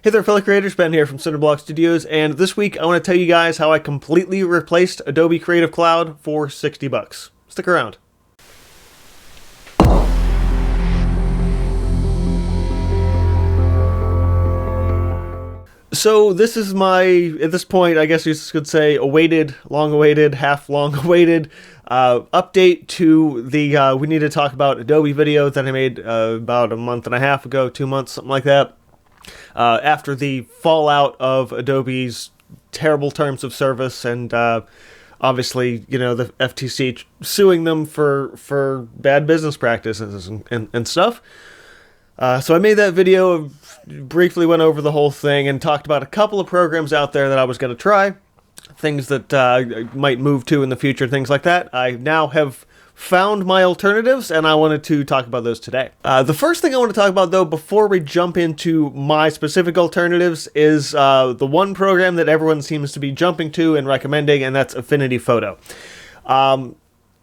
Hey there, fellow creators, Ben here from Cinder Studios, and this week I want to tell you guys how I completely replaced Adobe Creative Cloud for $60. Stick around. So this is my, at this point, I guess you could say, long-awaited, half-long-awaited update to the We Need to Talk About Adobe video that I made about a month and a half ago, 2 months, something like that. After the fallout of Adobe's terrible terms of service and obviously, you know, the FTC suing them for bad business practices and stuff. So I made that video, briefly went over the whole thing, and talked about a couple of programs out there that I was going to try, things that I might move to in the future, things like that. I now have found my alternatives, and I wanted to talk about those today. The first thing I want to talk about, though, before we jump into my specific alternatives, is the one program that everyone seems to be jumping to and recommending, and that's Affinity Photo.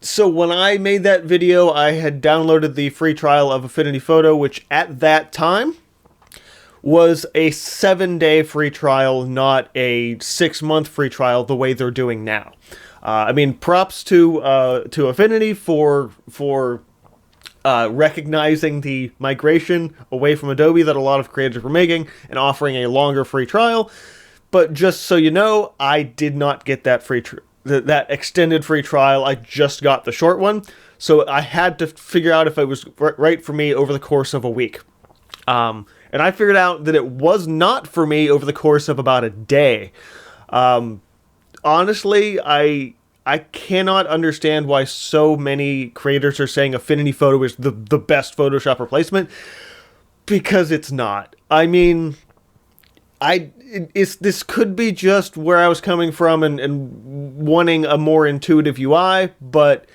So when I made that video, I had downloaded the free trial of Affinity Photo, which at that time was a 7-day free trial, not a 6-month free trial the way they're doing now. I mean, props to Affinity for recognizing the migration away from Adobe that a lot of creators were making and offering a longer free trial. But just so you know, I did not get that that extended free trial. I just got the short one, so I had to figure out if it was right for me over the course of a week. And I figured out that it was not for me over the course of about a day. Honestly, I cannot understand why so many creators are saying Affinity Photo is the best Photoshop replacement, because it's not. I mean, this could be just where I was coming from and wanting a more intuitive UI, but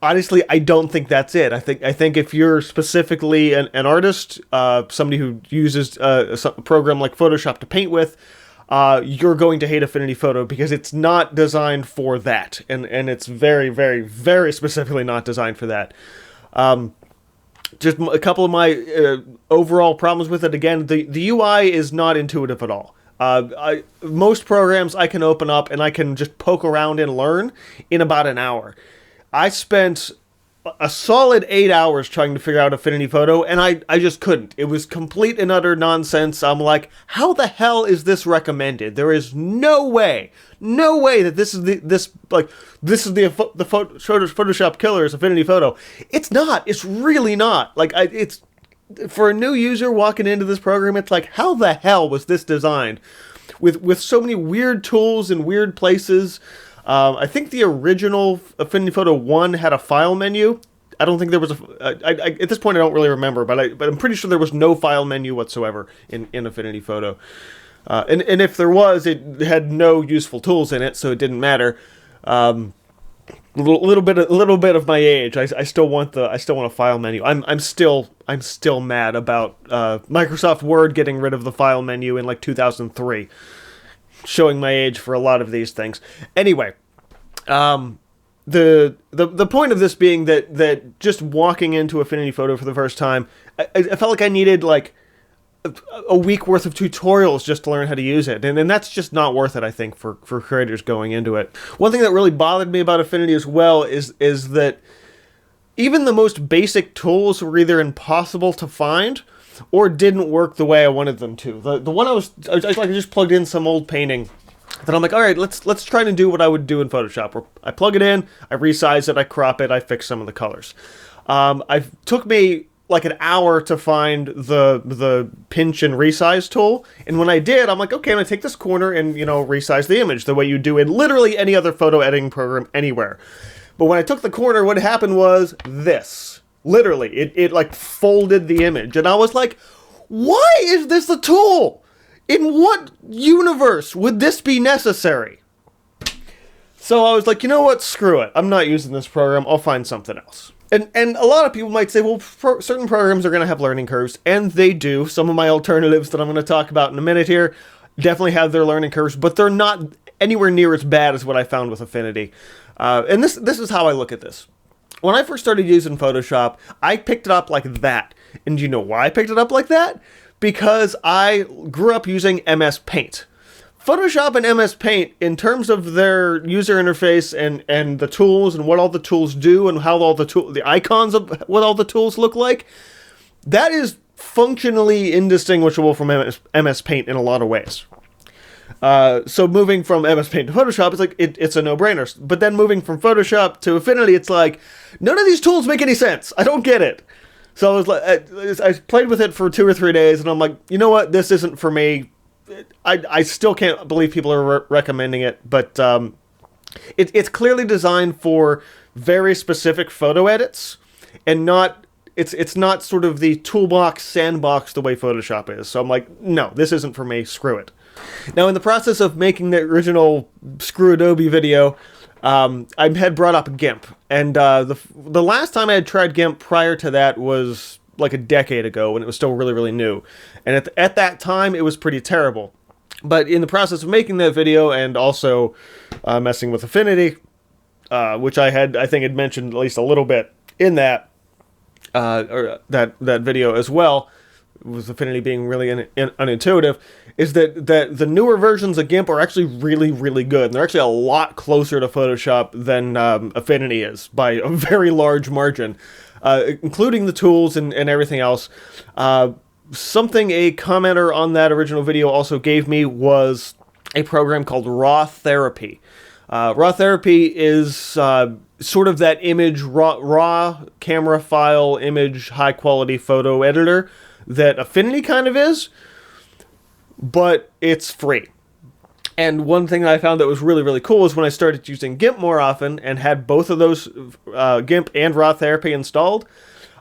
honestly, I don't think that's it. I think if you're specifically an artist, somebody who uses a program like Photoshop to paint with, you're going to hate Affinity Photo because it's not designed for that, and it's very, very, very specifically not designed for that. Just a couple of my overall problems with it. Again, the UI is not intuitive at all. Most programs I can open up and I can just poke around and learn in about an hour. I spent a solid 8 hours trying to figure out Affinity Photo, and I just couldn't. It was complete and utter nonsense. I'm like, how the hell is this recommended? There is no way that this is the Photoshop killer is Affinity Photo. It's not. It's really not. Like, it's for a new user walking into this program, it's like, how the hell was this designed with so many weird tools and weird places? I think the original Affinity Photo 1 had a file menu. I don't think there was at this point I don't really remember, but I'm pretty sure there was no file menu whatsoever in Affinity Photo. And if there was, it had no useful tools in it, so it didn't matter. A little bit of my age. I still want a file menu. I'm still mad about Microsoft Word getting rid of the file menu in like 2003. Showing my age for a lot of these things. Anyway, the point of this being that just walking into Affinity Photo for the first time, I felt like I needed like a week worth of tutorials just to learn how to use it, and that's just not worth it, I think, for creators going into it. One thing that really bothered me about Affinity as well is that even the most basic tools were either impossible to find or didn't work the way I wanted them to. The one I just plugged in some old painting that I'm like, all right, let's try to do what I would do in Photoshop, where I plug it in, I resize it, I crop it, I fix some of the colors. It took me like an hour to find the pinch and resize tool, and when I did, I'm like, okay, I'm gonna take this corner and, you know, resize the image the way you do in literally any other photo editing program anywhere. But when I took the corner, what happened was this. Literally, it like folded the image, and I was like, why is this a tool? In what universe would this be necessary? So I was like, you know what, screw it. I'm not using this program, I'll find something else. And a lot of people might say, well, certain programs are going to have learning curves, and they do. Some of my alternatives that I'm going to talk about in a minute here definitely have their learning curves, but they're not anywhere near as bad as what I found with Affinity. And this is how I look at this. When I first started using Photoshop, I picked it up like that. And do you know why I picked it up like that? because I grew up using MS Paint. Photoshop and MS Paint, in terms of their user interface and the tools and what all the tools do and how all the icons of what all the tools look like, that is functionally indistinguishable from MS Paint in a lot of ways. So moving from MS Paint to Photoshop, it's like, it's a no-brainer. But then moving from Photoshop to Affinity, it's like, none of these tools make any sense. I don't get it. So I was like, I played with it for 2 or 3 days, and I'm like, you know what? This isn't for me. I still can't believe people are recommending it, but it's clearly designed for very specific photo edits, and not it's not sort of the toolbox sandbox the way Photoshop is. So I'm like, no, this isn't for me. Screw it. Now, in the process of making the original Screw Adobe video, I had brought up GIMP, and the last time I had tried GIMP prior to that was like a decade ago when it was still really, really new. And at that time, it was pretty terrible. But in the process of making that video and also messing with Affinity, which I think had mentioned at least a little bit in that that video as well, with Affinity being really unintuitive, is that the newer versions of GIMP are actually really, really good. And they're actually a lot closer to Photoshop than Affinity is, by a very large margin, including the tools and everything else. Something a commenter on that original video also gave me was a program called Raw Therapy. Raw Therapy is sort of that image, raw camera file image, high-quality photo editor that Affinity kind of is, but it's free. And one thing that I found that was really, really cool is when I started using GIMP more often and had both of those, GIMP and Raw Therapy installed,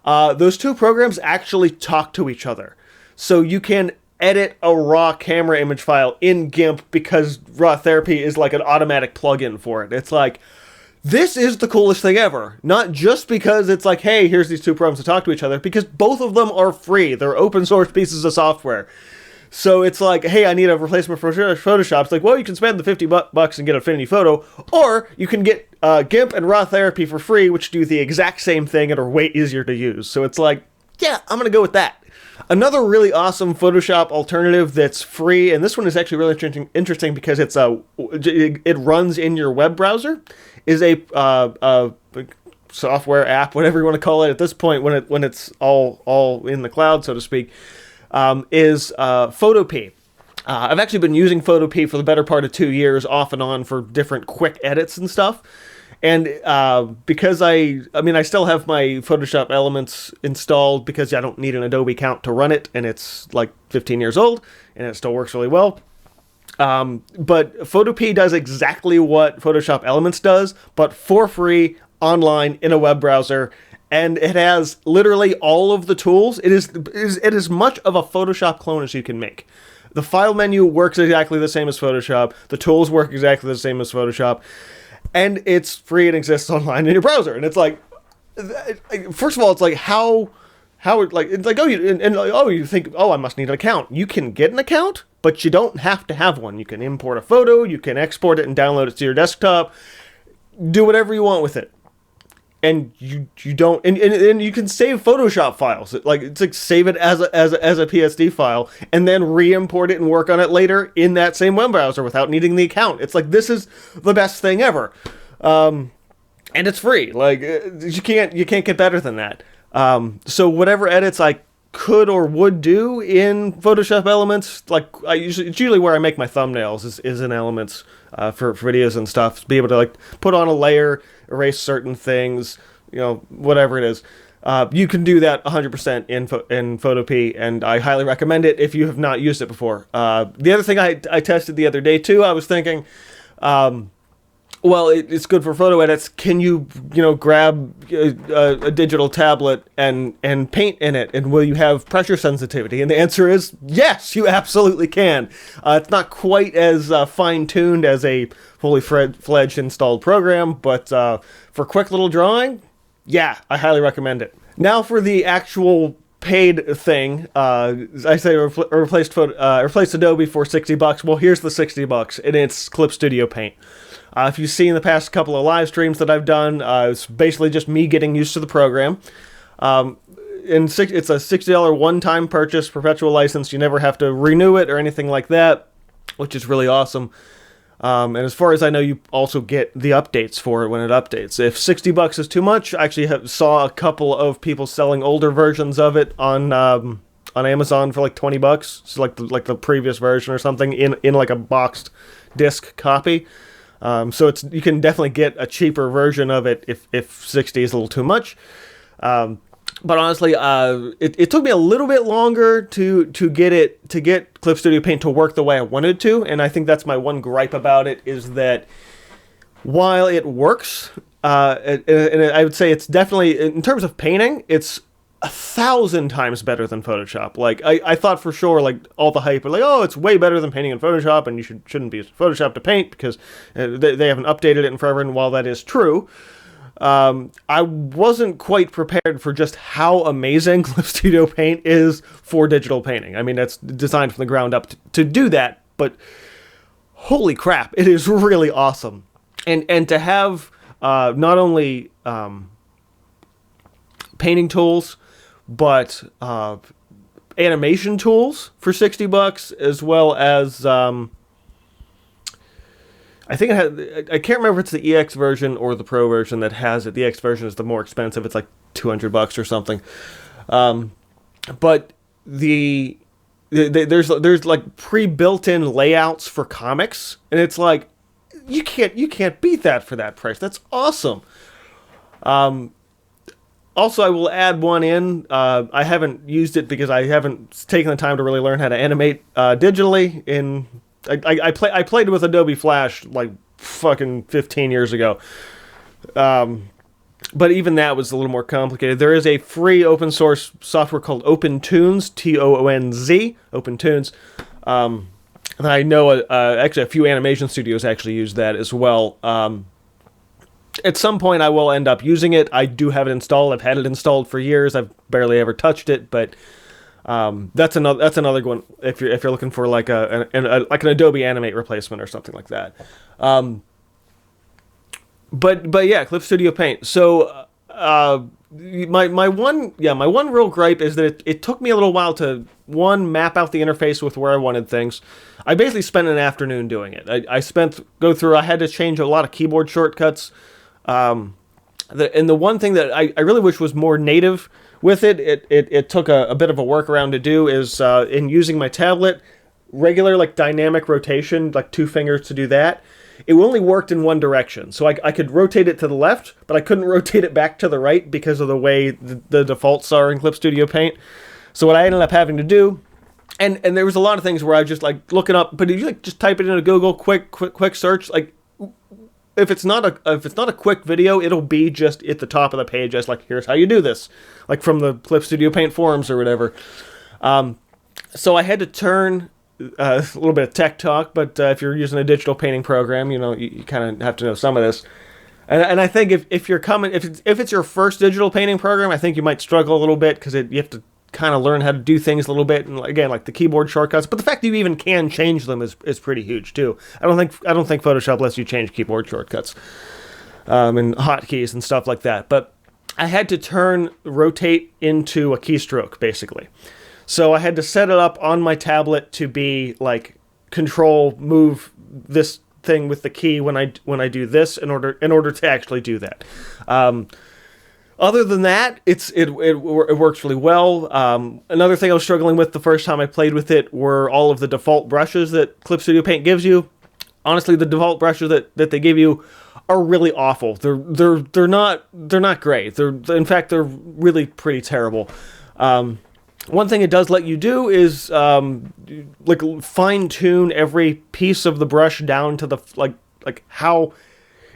those two programs actually talk to each other. So you can edit a raw camera image file in GIMP because Raw Therapy is like an automatic plugin for it. It's like, this is the coolest thing ever. Not just because it's like, hey, here's these two programs to talk to each other, because both of them are free. They're open source pieces of software. So it's like, hey, I need a replacement for Photoshop. It's like, well, you can spend the $50 and get Affinity Photo, or you can get GIMP and Raw Therapy for free, which do the exact same thing and are way easier to use. So it's like, yeah, I'm going to go with that. Another really awesome Photoshop alternative that's free, and this one is actually really interesting because it runs in your web browser, is a software app, whatever you want to call it at this point, when it's all in the cloud, so to speak, is Photopea. I've actually been using Photopea for the better part of 2 years, off and on, for different quick edits and stuff. And because I still have my Photoshop Elements installed because I don't need an Adobe account to run it, and it's like 15 years old, and it still works really well. But Photopea does exactly what Photoshop Elements does, but for free, online, in a web browser, and it has literally all of the tools. It is much of a Photoshop clone as you can make. The file menu works exactly the same as Photoshop. The tools work exactly the same as Photoshop. And it's free and exists online in your browser. And it's like, first of all, it's like how it's like, you think, I must need an account. You can get an account, but you don't have to have one. You can import a photo, you can export it and download it to your desktop, do whatever you want with it. And you don't, and you can save Photoshop files. It's like save it as a PSD file, and then re-import it and work on it later in that same web browser without needing the account. It's like, this is the best thing ever, and it's free. Like, you can't get better than that. So whatever edits I could or would do in Photoshop Elements, like it's usually where I make my thumbnails is in Elements for videos and stuff. To be able to like put on a layer, erase certain things, whatever it is. You can do that 100% in Photopea, and I highly recommend it if you have not used it before. The other thing I tested the other day too, I was thinking, well, it's good for photo edits. Can you, grab a digital tablet and paint in it? And will you have pressure sensitivity? And the answer is yes, you absolutely can. It's not quite as fine-tuned as a fully fledged installed program, but for quick little drawing, yeah, I highly recommend it. Now for the actual paid thing, I say replaced Adobe for $60. Well, here's the $60, and it's Clip Studio Paint. If you've seen the past couple of live streams that I've done, it's basically just me getting used to the program. it's a $60 one-time purchase, perpetual license. You never have to renew it or anything like that, which is really awesome. And as far as I know, you also get the updates for it when it updates. If $60 is too much, I actually saw a couple of people selling older versions of it on Amazon for like $20, so like the previous version or something in like a boxed disc copy. So you can definitely get a cheaper version of it if 60 is a little too much. But honestly, it took me a little bit longer to get Clip Studio Paint to work the way I wanted to, and I think that's my one gripe about it, is that while it works, and I would say it's definitely, in terms of painting, it's 1,000 times better than Photoshop. Like, I thought for sure, like, all the hype, like, oh, it's way better than painting in Photoshop, and you shouldn't be using Photoshop to paint, because they haven't updated it in forever, and while that is true, I wasn't quite prepared for just how amazing Clip Studio Paint is for digital painting. I mean, it's designed from the ground up to do that, but holy crap, it is really awesome. And to have not only painting tools, but animation tools for $60, as well as I think I can't remember if it's the EX version or the Pro version that has it. The EX version is the more expensive. It's like $200 or something. But there's like pre-built-in layouts for comics, and it's like you can't beat that for that price. That's awesome. Also, I will add one in. I haven't used it because I haven't taken the time to really learn how to animate digitally. I played with Adobe Flash like fucking 15 years ago. But even that was a little more complicated. There is a free open source software called OpenToonz, Toonz, OpenToonz. And I know actually a few animation studios actually use that as well. At some point I will end up using it. I do have it installed. I've had it installed for years. I've barely ever touched it, but that's another one if you're looking for like an Adobe Animate replacement or something like that. But yeah, Clip Studio Paint. So my one real gripe is that it took me a little while to map out the interface with where I wanted things. I basically spent an afternoon doing it. I had to change a lot of keyboard shortcuts. And the one thing that I really wish was more native with it took a bit of a workaround to do is in using my tablet, regular like dynamic rotation, like 2 fingers to do that. It only worked in one direction. So I could rotate it to the left, but I couldn't rotate it back to the right because of the way the defaults are in Clip Studio Paint. So what I ended up having to do, and there was a lot of things where I just like looking up, but if you like just type it into Google, quick search, like if it's not a quick video, it'll be just at the top of the page as like, here's how you do this, like from the Clip Studio Paint forums or whatever. So I had to turn a little bit of tech talk, but if you're using a digital painting program, you kind of have to know some of this. And I think if it's your first digital painting program, I think you might struggle a little bit because you have to kind of learn how to do things a little bit, and again, like the keyboard shortcuts. But the fact that you even can change them is pretty huge too. I don't think Photoshop lets you change keyboard shortcuts and hotkeys and stuff like that. But I had to rotate into a keystroke basically. So I had to set it up on my tablet to be like control move this thing with the key when I do this in order to actually do that. Other than that, it works really well. Another thing I was struggling with the first time I played with it were all of the default brushes that Clip Studio Paint gives you. Honestly, the default brushes that they give you are really awful. They're not great. In fact, they're really pretty terrible. One thing it does let you do is like fine tune every piece of the brush down to the like how.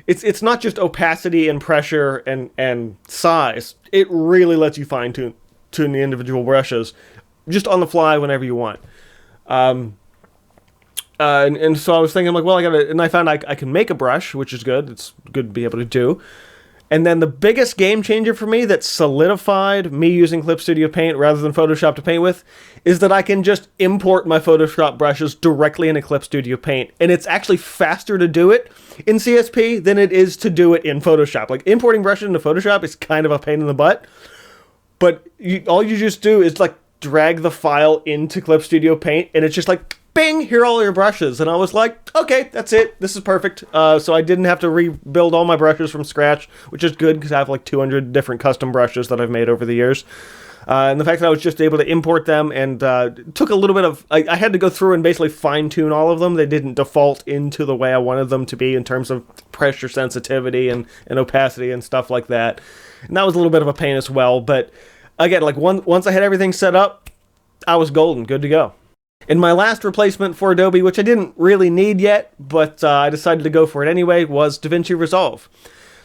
It's not just opacity and pressure and size. It really lets you fine tune the individual brushes just on the fly whenever you want. And so I was thinking, like, well, I found I can make a brush, which is good. It's good to be able to do. And then the biggest game changer for me that solidified me using Clip Studio Paint rather than Photoshop to paint with is that I can just import my Photoshop brushes directly into Clip Studio Paint. And it's actually faster to do it in CSP than it is to do it in Photoshop. Like, importing brushes into Photoshop is kind of a pain in the butt. But all you just do is like drag the file into Clip Studio Paint, and it's just like, bing, here are all your brushes. And I was like, okay, that's it. This is perfect. So I didn't have to rebuild all my brushes from scratch, which is good because I have like 200 different custom brushes that I've made over the years. And the fact that I was just able to import them and took a little bit of... I had to go through and basically fine-tune all of them. They didn't default into the way I wanted them to be in terms of pressure sensitivity and opacity and stuff like that. And that was a little bit of a pain as well. But again, like once I had everything set up, I was golden, good to go. And my last replacement for Adobe, which I didn't really need yet, but I decided to go for it anyway, was DaVinci Resolve.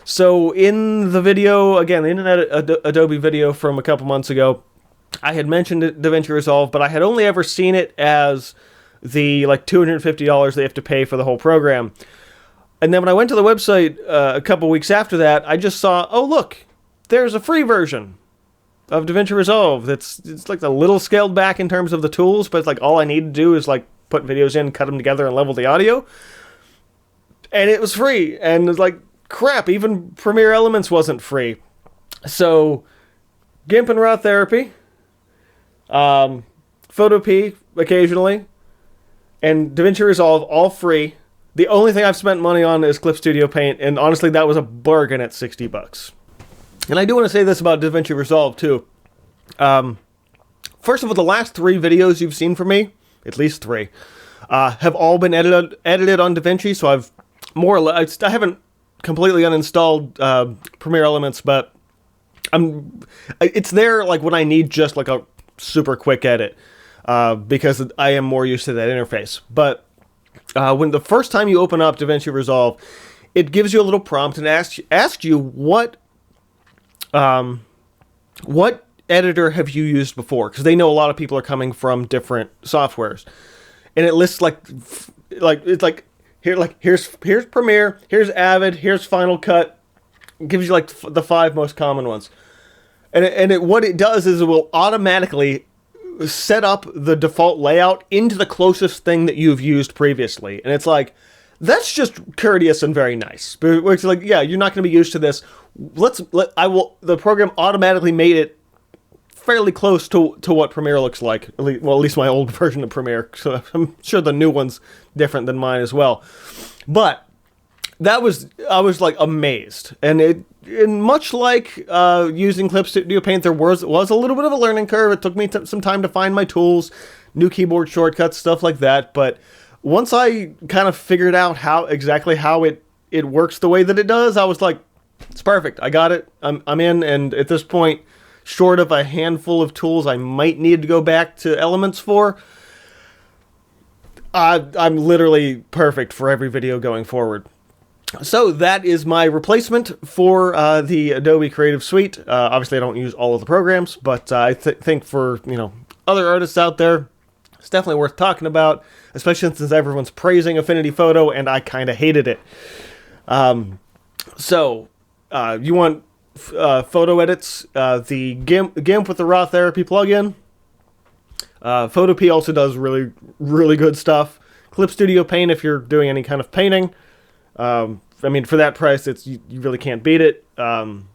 So in the video, again, in an Adobe video from a couple months ago, I had mentioned DaVinci Resolve, but I had only ever seen it as the like $250 they have to pay for the whole program. And then when I went to the website a couple weeks after that, I just saw, oh look, there's a free version of DaVinci Resolve. It's like a little scaled back in terms of the tools, but it's like all I need to do is like put videos in, cut them together, and level the audio. And it was free, and it's like, crap, even Premiere Elements wasn't free. So, GIMP and Raw Therapy, Photopea occasionally, and DaVinci Resolve, all free. The only thing I've spent money on is Clip Studio Paint, and honestly, that was a bargain at $60. And I do want to say this about DaVinci Resolve, too. First of all, the last 3 videos you've seen from me, at least 3, have all been edited on DaVinci, so I've more or less... I haven't completely uninstalled Premiere Elements, but it's there like when I need just like a super quick edit because I am more used to that interface. But when the first time you open up DaVinci Resolve, it gives you a little prompt and asks you what editor have you used before, because they know a lot of people are coming from different softwares, and it lists it's like. Here's Premiere, here's Avid, here's Final Cut. It gives you like the 5 most common ones. And what it does is it will automatically set up the default layout into the closest thing that you've used previously. And it's like, that's just courteous and very nice. But it's like, yeah, you're not going to be used to this. The program automatically made it fairly close to what Premiere looks like. At least my old version of Premiere. So I'm sure the new one's different than mine as well. But I was like amazed. And much like using Clip Studio Paint, there was a little bit of a learning curve. It took me some time to find my tools, new keyboard shortcuts, stuff like that. But once I kind of figured out exactly how it works the way that it does, I was like, it's perfect. I got it. I'm in. And at this point, short of a handful of tools I might need to go back to Elements for, I'm literally perfect for every video going forward. So that is my replacement for the Adobe Creative Suite. Obviously, I don't use all of the programs, but I think for other artists out there, it's definitely worth talking about, especially since everyone's praising Affinity Photo, and I kind of hated it. So you want photo edits, the GIMP with the Raw Therapy plugin. Photopea also does really, really good stuff. Clip Studio Paint if you're doing any kind of painting. I mean, for that price, you really can't beat it. And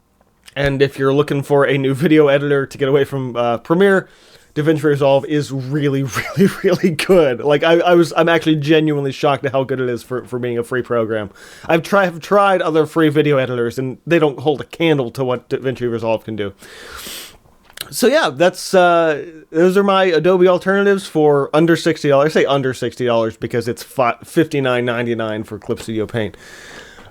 if you're looking for a new video editor to get away from Premiere, DaVinci Resolve is really, really, really good. Like I'm actually genuinely shocked at how good it is for being a free program. I've tried other free video editors, and they don't hold a candle to what DaVinci Resolve can do. So yeah, those are my Adobe alternatives for under $60. I say under $60 because it's $59.99 for Clip Studio Paint.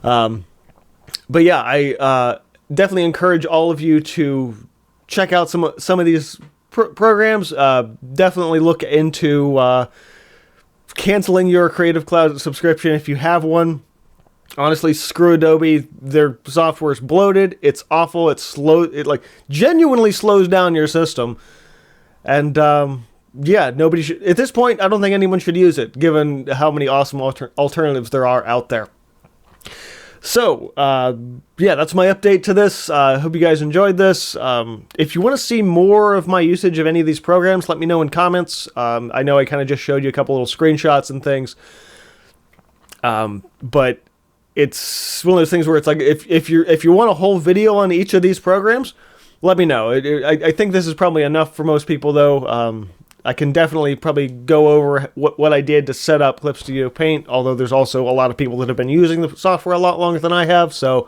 But yeah, I definitely encourage all of you to check out some of these programs. Definitely look into canceling your Creative Cloud subscription if you have one. Honestly, screw Adobe. Their software is bloated. It's awful. It's slow. It like genuinely slows down your system. And yeah, nobody should. At this point, I don't think anyone should use it, given how many awesome alternatives there are out there. So, yeah, that's my update to this. I hope you guys enjoyed this. If you want to see more of my usage of any of these programs, let me know in comments. I know I kind of just showed you a couple little screenshots and things. But it's one of those things where it's like, if you want a whole video on each of these programs, let me know. I think this is probably enough for most people, though. I can definitely probably go over what I did to set up Clip Studio Paint, although there's also a lot of people that have been using the software a lot longer than I have. So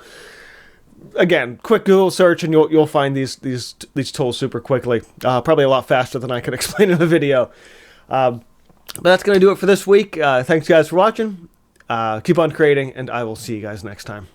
again, quick Google search and you'll find these tools super quickly. Probably a lot faster than I could explain in a video. But that's going to do it for this week. Thanks guys for watching. Keep on creating, and I will see you guys next time.